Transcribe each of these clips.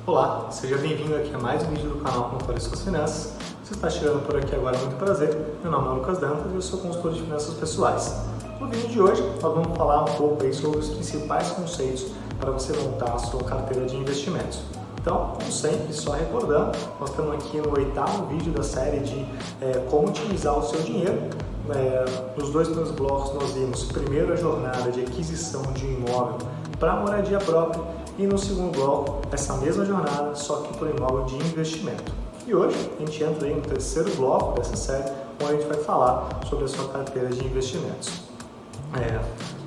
Olá, seja bem-vindo aqui a mais um vídeo do canal Controle Suas Finanças. Se você está chegando por aqui agora, muito prazer. Meu nome é Lucas Dantas e eu sou consultor de finanças pessoais. No vídeo de hoje, nós vamos falar um pouco aí sobre os principais conceitos para você montar a sua carteira de investimentos. Então, como sempre, só recordando, nós estamos aqui no 8º vídeo da série de como utilizar o seu dinheiro. Nos dois primeiros blocos nós vimos primeiro a jornada de aquisição de um imóvel para moradia própria e no segundo bloco essa mesma jornada, só que por imóvel de investimento. E hoje a gente entra aí no terceiro bloco dessa série, onde a gente vai falar sobre a sua carteira de investimentos.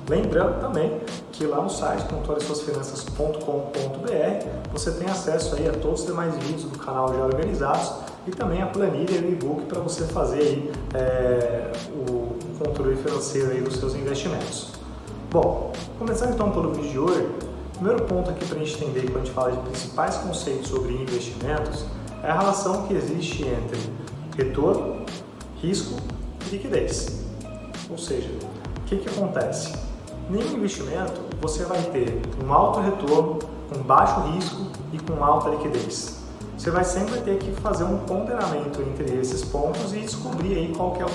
Lembrando também que lá no site controlesuasfinanças.com.br você tem acesso aí a todos os demais vídeos do canal já organizados e também a planilha e o e-book para você fazer aí, o controle financeiro aí dos seus investimentos. Bom, começando então pelo vídeo de hoje, o primeiro ponto aqui para a gente entender quando a gente fala de principais conceitos sobre investimentos é a relação que existe entre retorno, risco e liquidez. Ou seja, o que acontece? Nenhum investimento você vai ter um alto retorno, com baixo risco e com alta liquidez. Você vai sempre ter que fazer um ponderamento entre esses pontos e descobrir aí qual que é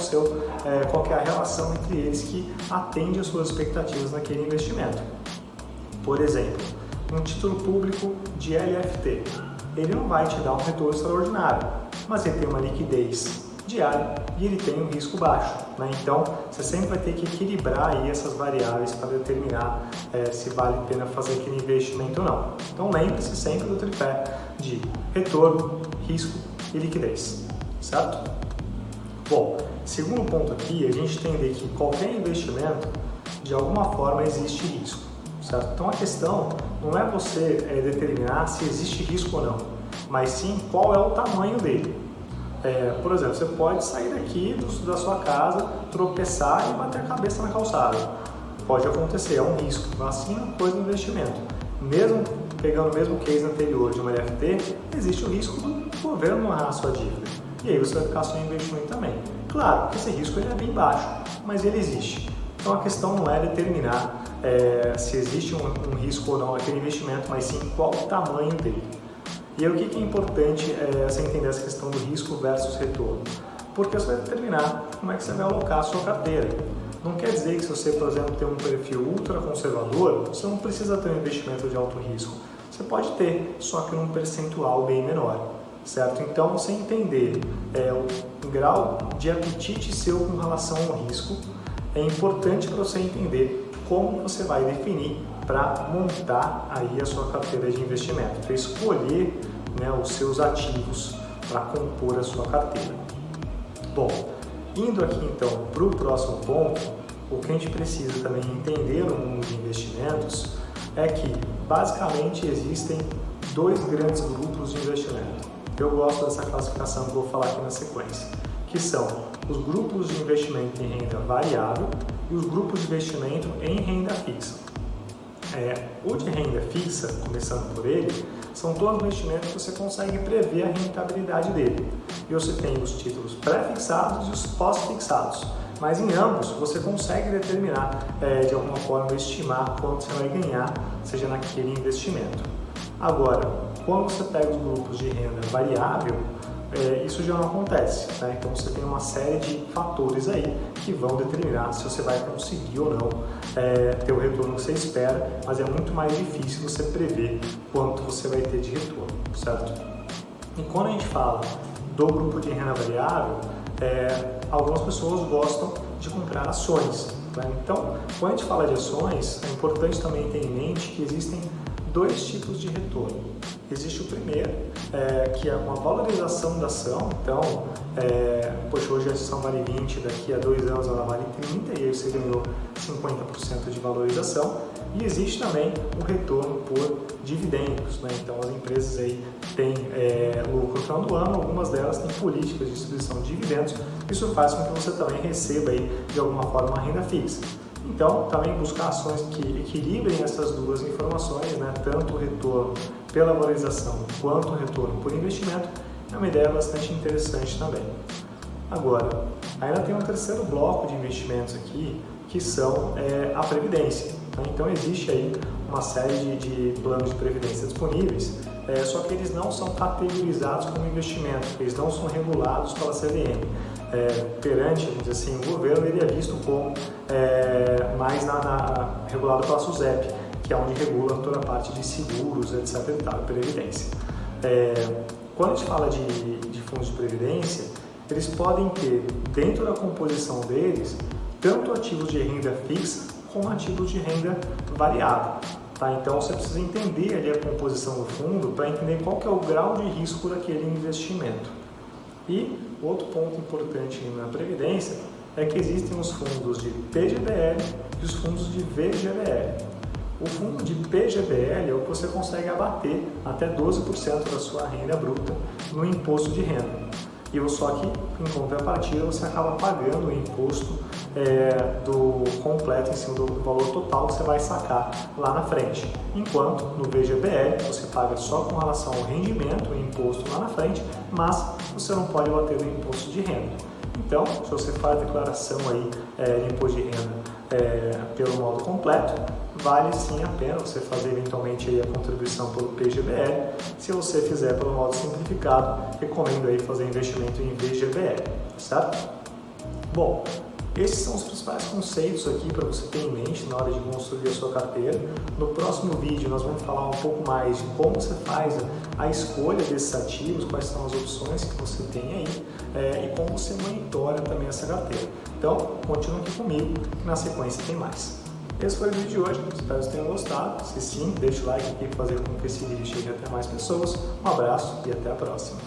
a relação entre eles que atende às suas expectativas naquele investimento. Por exemplo, um título público de LFT, ele não vai te dar um retorno extraordinário, mas ele tem uma liquidez diária e ele tem um risco baixo, né? Então você sempre vai ter que equilibrar aí essas variáveis para determinar se vale a pena fazer aquele investimento ou não. Então lembre-se sempre do tripé de retorno, risco e liquidez, certo? Bom, segundo ponto aqui, a gente entender que qualquer investimento de alguma forma existe risco, certo? Então a questão não é você determinar se existe risco ou não, mas sim qual é o tamanho dele. Por exemplo, você pode sair daqui da sua casa, tropeçar e bater a cabeça na calçada. Pode acontecer, é um risco. Assim é uma coisa do investimento. Mesmo pegando o mesmo case anterior de uma LFT, existe o risco do governo honrar a sua dívida. E aí você vai ficar sem investimento também. Claro que esse risco ele é bem baixo, mas ele existe. Então a questão não é determinar se existe um risco ou não naquele investimento, mas sim qual o tamanho dele. E aí, o que é importante você entender essa questão do risco versus retorno? Porque você vai determinar como é que você vai alocar a sua carteira. Não quer dizer que se você, por exemplo, tem um perfil ultra conservador, você não precisa ter um investimento de alto risco. Você pode ter, só que num percentual bem menor, certo? Então, você entender o grau de apetite seu com relação ao risco é importante para você entender como você vai definir para montar aí a sua carteira de investimento, para escolher os seus ativos para compor a sua carteira. Bom, indo aqui então para o próximo ponto, o que a gente precisa também entender no mundo de investimentos é que basicamente existem dois grandes grupos de investimento. Eu gosto dessa classificação que eu vou falar aqui na sequência, que são os grupos de investimento em renda variável e os grupos de investimento em renda fixa. O de renda fixa, começando por ele, são todos investimentos que você consegue prever a rentabilidade dele. E você tem os títulos pré-fixados e os pós-fixados. Mas em ambos você consegue determinar, de alguma forma, estimar quanto você vai ganhar, seja naquele investimento. Agora, quando você pega os grupos de renda variável, isso já não acontece, né? Então você tem uma série de fatores aí que vão determinar se você vai conseguir ou não ter o retorno que você espera, mas é muito mais difícil você prever quanto você vai ter de retorno, certo? E quando a gente fala do grupo de renda variável, algumas pessoas gostam de comprar ações, né? Então, quando a gente fala de ações, é importante também ter em mente que existem dois tipos de retorno. Existe o primeiro, que é uma valorização da ação. Então, hoje a ação vale 20, daqui a 2 anos ela vale 30 e aí você ganhou 50% de valorização. E existe também o retorno por dividendos, né? Então, as empresas aí têm lucro no final do ano, algumas delas têm políticas de distribuição de dividendos. Isso faz com que você também receba aí, de alguma forma, uma renda fixa. Então, também buscar ações que equilibrem essas duas informações, né? Tanto o retorno pela valorização quanto o retorno por investimento, é uma ideia bastante interessante também. Agora, ainda tem um terceiro bloco de investimentos aqui, que são a previdência. Então existe aí uma série de planos de previdência disponíveis só que eles não são categorizados como investimento, eles não são regulados pela CVM. Perante, vamos dizer assim, o governo, ele é visto como mais regulado pela SUSEP, que é onde regula toda a parte de seguros, etc. e tal, previdência. Quando a gente fala de fundos de previdência, eles podem ter dentro da composição deles tanto ativos de renda fixa como ativos de renda variável. Tá? Então você precisa entender ali a composição do fundo para entender qual que é o grau de risco daquele investimento. E outro ponto importante na previdência é que existem os fundos de PGBL e os fundos de VGBL. O fundo de PGBL é o que você consegue abater até 12% da sua renda bruta no imposto de renda. E só que, em contrapartida, você acaba pagando o imposto do completo em cima do valor total que você vai sacar lá na frente. Enquanto no VGBL você paga só com relação ao rendimento, o imposto lá na frente, mas você não pode bater no imposto de renda. Então, se você faz a declaração aí, de imposto de renda pelo modo completo, vale sim a pena você fazer eventualmente aí a contribuição pelo PGBL. Se você fizer pelo modo simplificado, recomendo aí fazer investimento em VGBL, certo? Bom, esses são os principais conceitos aqui para você ter em mente na hora de construir a sua carteira. No próximo vídeo nós vamos falar um pouco mais de como você faz a escolha desses ativos, quais são as opções que você tem aí e como você monitora também essa carteira. Então, continue aqui comigo, que na sequência tem mais. Esse foi o vídeo de hoje, espero que vocês tenham gostado. Se sim, deixa o like aqui para fazer com que esse vídeo chegue até mais pessoas. Um abraço e até a próxima.